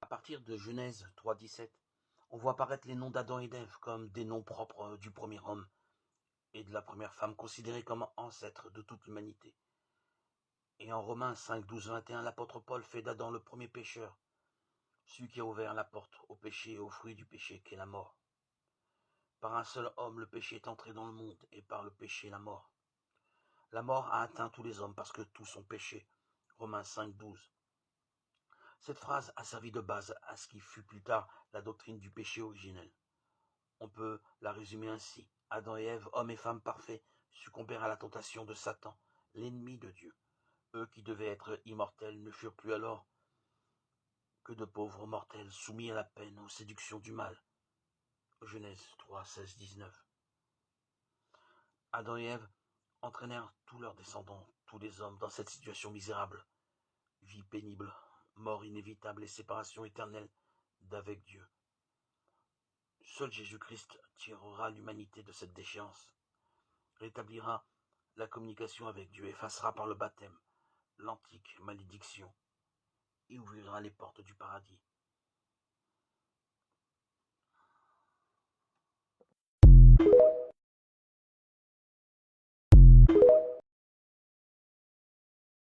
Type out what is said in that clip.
À partir de Genèse 3:17, on voit apparaître les noms d'Adam et d'Ève comme des noms propres du premier homme et de la première femme, considérés comme ancêtres de toute l'humanité. Et en Romains 5, 12, 21, l'apôtre Paul fait d'Adam le premier pécheur, celui qui a ouvert la porte au péché et au fruit du péché qu'est la mort. Par un seul homme, le péché est entré dans le monde, et par le péché, la mort. La mort a atteint tous les hommes parce que tous ont péché. Romains 5, 12. Cette phrase a servi de base à ce qui fut plus tard la doctrine du péché originel. On peut la résumer ainsi. Adam et Ève, hommes et femmes parfaits, succombèrent à la tentation de Satan, l'ennemi de Dieu. Eux qui devaient être immortels ne furent plus alors que de pauvres mortels soumis à la peine, aux séductions du mal. Genèse 3, 16, 19. Adam et Ève entraînèrent tous leurs descendants, tous les hommes, dans cette situation misérable. Vie pénible, mort inévitable et séparation éternelle d'avec Dieu. Seul Jésus-Christ tirera l'humanité de cette déchéance, rétablira la communication avec Dieu, effacera par le baptême l'antique malédiction et ouvrira les portes du paradis.